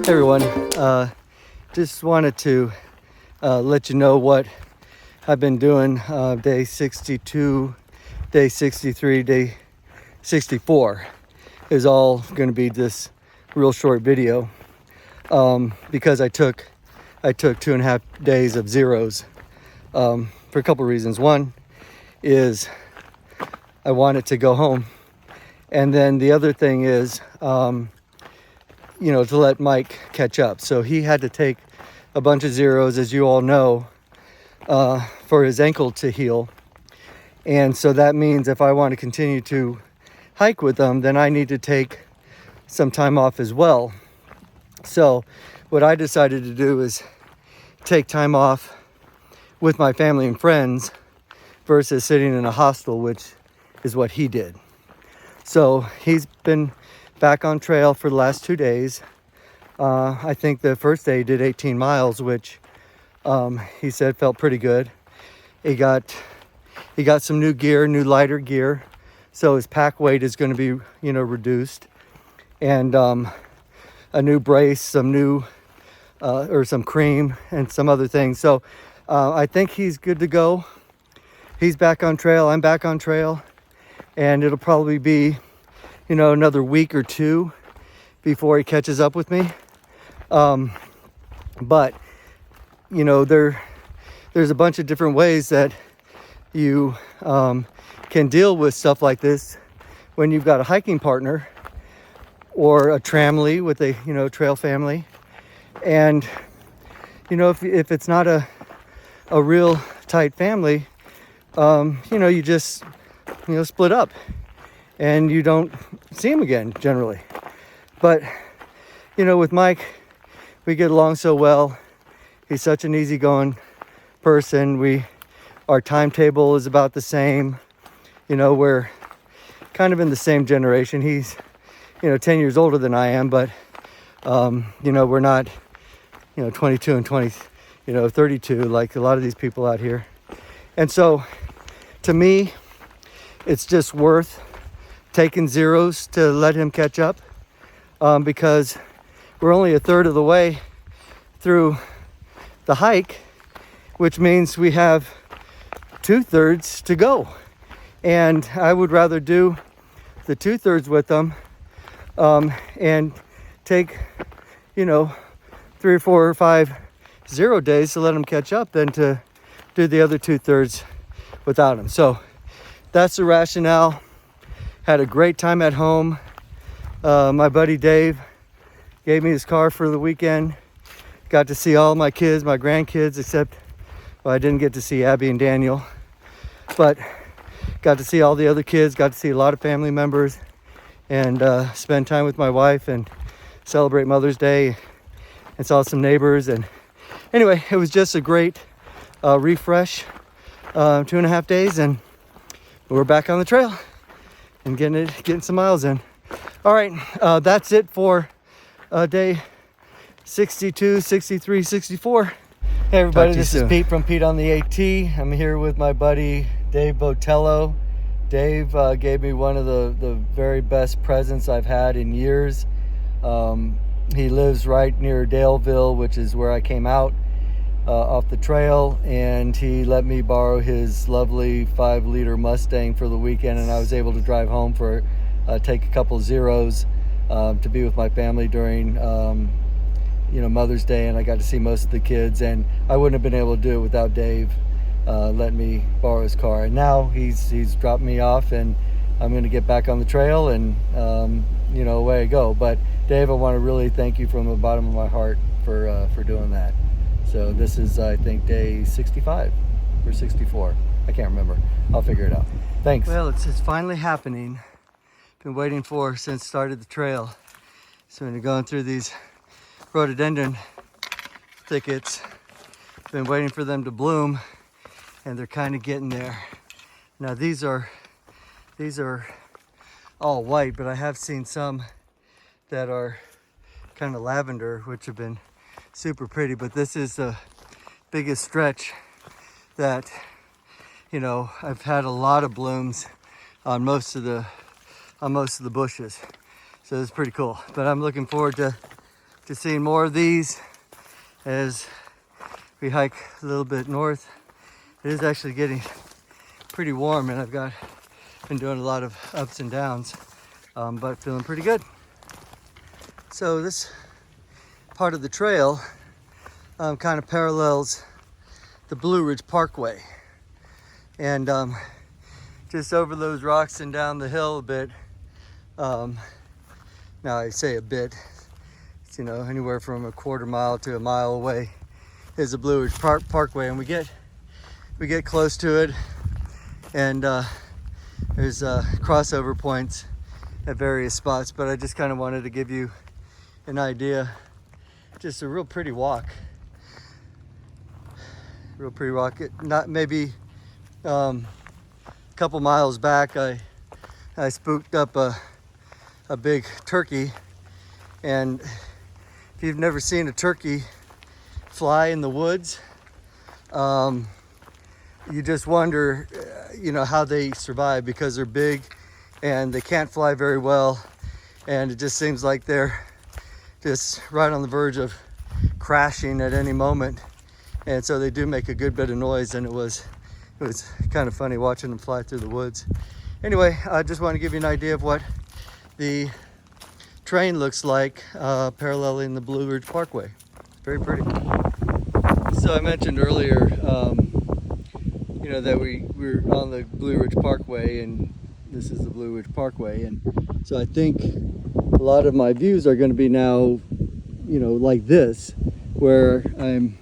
Hey everyone, just wanted to let you know what I've been doing day 62, day 63, day 64 is all going to be this real short video because I took 2.5 days of zeros for a couple reasons. One is I wanted to go home, and then the other thing is to let Mike catch up. So he had to take a bunch of zeros, as you all know, for his ankle to heal. And so that means if I want to continue to hike with him, then I need to take some time off as well. So what I decided to do is take time off with my family and friends versus sitting in a hostel, which is what he did. So he's been back on trail for the last 2 days. I think the first day he did 18 miles, which he said felt pretty good. He got some new gear, new lighter gear, so his pack weight is going to be reduced, and a new brace, some new or some cream, and some other things. So I think he's good to go. He's back on trail. I'm back on trail, and it'll probably be another week or two before he catches up with me. But there's a bunch of different ways that you can deal with stuff like this when you've got a hiking partner or a tramily with a trail family. And if it's not a real tight family, you just split up and you don't see him again generally. But with Mike, we get along so well. He's such an easygoing person. Our timetable is about the same. We're kind of in the same generation. He's 10 years older than I am, but we're not 22 and 32 like a lot of these people out here. And so to me, it's just worth taking zeros to let him catch up, because we're only a third of the way through the hike, which means we have 2/3 to go. And I would rather do the 2/3 with them and take 3 or 4 or 5 0 days to let him catch up than to do the other 2/3 without him. So that's the rationale. Had a great time at home. My buddy Dave gave me his car for the weekend. Got to see all my kids, my grandkids, except I didn't get to see Abby and Daniel. But got to see all the other kids, got to see a lot of family members, and spend time with my wife and celebrate Mother's Day, and saw some neighbors. And anyway, it was just a great refresh. 2.5 days, and we're back on the trail and getting some miles in. All right, that's it for day 62, 63, 64. Hey everybody, this is Pete from Pete on the AT. I'm here with my buddy Dave Botello. Dave gave me one of the very best presents I've had in years. He lives right near Daleville, which is where I came out off the trail, and he let me borrow his lovely 5-liter Mustang for the weekend, and I was able to drive home for take a couple zeros to be with my family during Mother's Day, and I got to see most of the kids, and I wouldn't have been able to do it without Dave letting me borrow his car. And now he's dropped me off, and I'm going to get back on the trail, and away I go. But Dave, I want to really thank you from the bottom of my heart for doing that. So this is, I think, day 65 or 64. I can't remember. I'll figure it out. Thanks. Well, it's finally happening. Been waiting for since started the trail. So we're going through these rhododendron thickets. Been waiting for them to bloom, and they're kind of getting there. Now these are all white, but I have seen some that are kind of lavender, which have been super pretty. But this is the biggest stretch that I've had a lot of blooms on most of the bushes. So it's pretty cool. But I'm looking forward to to seeing more of these as we hike a little bit north. It is actually getting pretty warm, and I've been doing a lot of ups and downs, but feeling pretty good. So this part of the trail kind of parallels the Blue Ridge Parkway, and just over those rocks and down the hill a bit. Now I say a bit, it's, anywhere from a quarter mile to a mile away is the Blue Ridge Parkway, and we get close to it, and there's crossover points at various spots, but I just kind of wanted to give you an idea. Just a real pretty walk. Not maybe a couple miles back, I spooked up a big turkey, and if you've never seen a turkey fly in the woods, you just wonder, how they survive, because they're big and they can't fly very well, and it just seems like they're just right on the verge of crashing at any moment. And so they do make a good bit of noise, and it was kind of funny watching them fly through the woods. Anyway, I just want to give you an idea of what the train looks like paralleling the Blue Ridge Parkway. It's very pretty. So I mentioned earlier, that we're on the Blue Ridge Parkway, and this is the Blue Ridge Parkway. And so I think a lot of my views are going to be now, like this, where I'm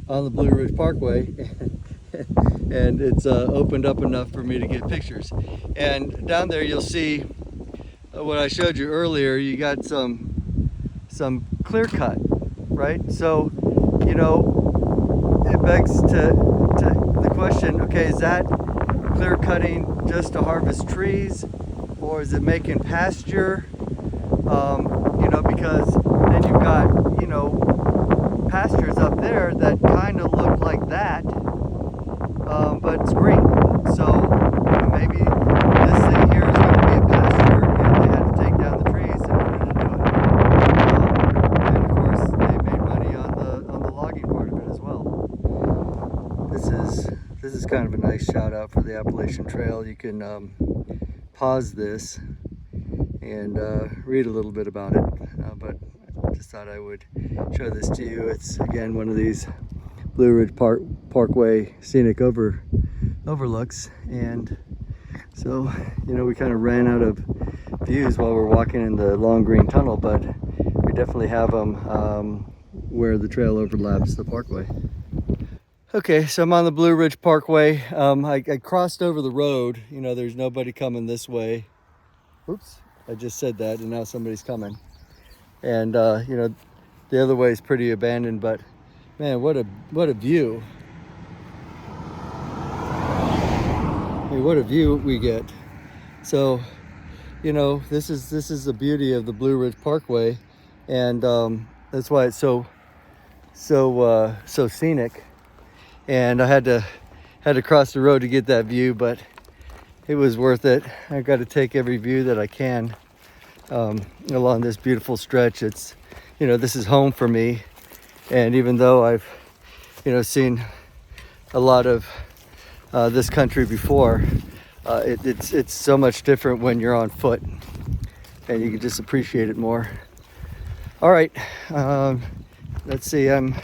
on the Blue Ridge Parkway, and it's opened up enough for me to get pictures. And down there you'll see what I showed you earlier. You got some clear cut, right? So, it begs to the question, okay, is that clear cutting just to harvest trees, or is it making pasture? Because then you've got, pastures up there that kind of look like that, but it's green. So maybe this thing here is going to be a pasture, and they had to take down the trees in order to do it. And of course, they made money on the logging part of it as well. This is kind of a nice shout out for the Appalachian Trail. You can pause this and read a little bit about it, but I just thought I would show this to you. It's again one of these Blue Ridge Parkway scenic overlooks, and so we kind of ran out of views while we're walking in the long green tunnel, but we definitely have them where the trail overlaps the parkway. Okay, so I'm on the Blue Ridge Parkway. I crossed over the road. There's nobody coming this way. Oops, I just said that, and now somebody's coming. And the other way is pretty abandoned, but man, what a view! I mean, what a view we get. So, this is the beauty of the Blue Ridge Parkway, and that's why it's so scenic. And I had to cross the road to get that view, but it was worth it. I've got to take every view that I can along this beautiful stretch. It's, this is home for me. And even though I've, seen a lot of this country before, it's so much different when you're on foot, and you can just appreciate it more. All right, let's see. I am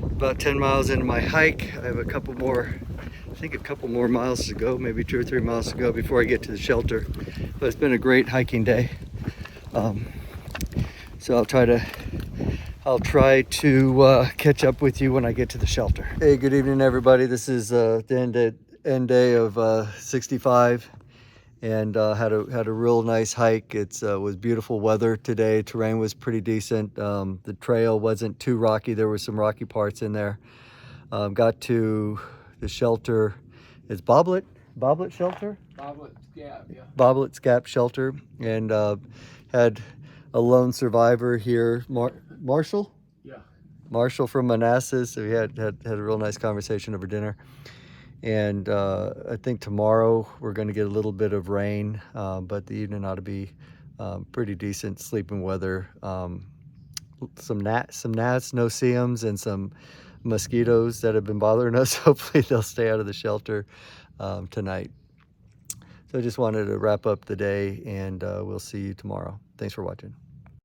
about 10 miles into my hike. I have a couple more miles to go, maybe 2 or 3 miles to go before I get to the shelter. But it's been a great hiking day. So I'll try to catch up with you when I get to the shelter. Hey, good evening, everybody. This is the end day of 65, and had a real nice hike. It was beautiful weather today. Terrain was pretty decent. The trail wasn't too rocky. There were some rocky parts in there. Got to the shelter. It's Boblet Shelter? Boblet Gap, yeah. Boblet's Gap Shelter, and had a lone survivor here, Marshall? Yeah. Marshall from Manassas. So we had a real nice conversation over dinner. And I think tomorrow we're going to get a little bit of rain, but the evening ought to be pretty decent sleeping weather. Some gnats, no-see-ums, and some mosquitoes that have been bothering us. Hopefully they'll stay out of the shelter tonight. So I just wanted to wrap up the day, and we'll see you tomorrow. Thanks for watching.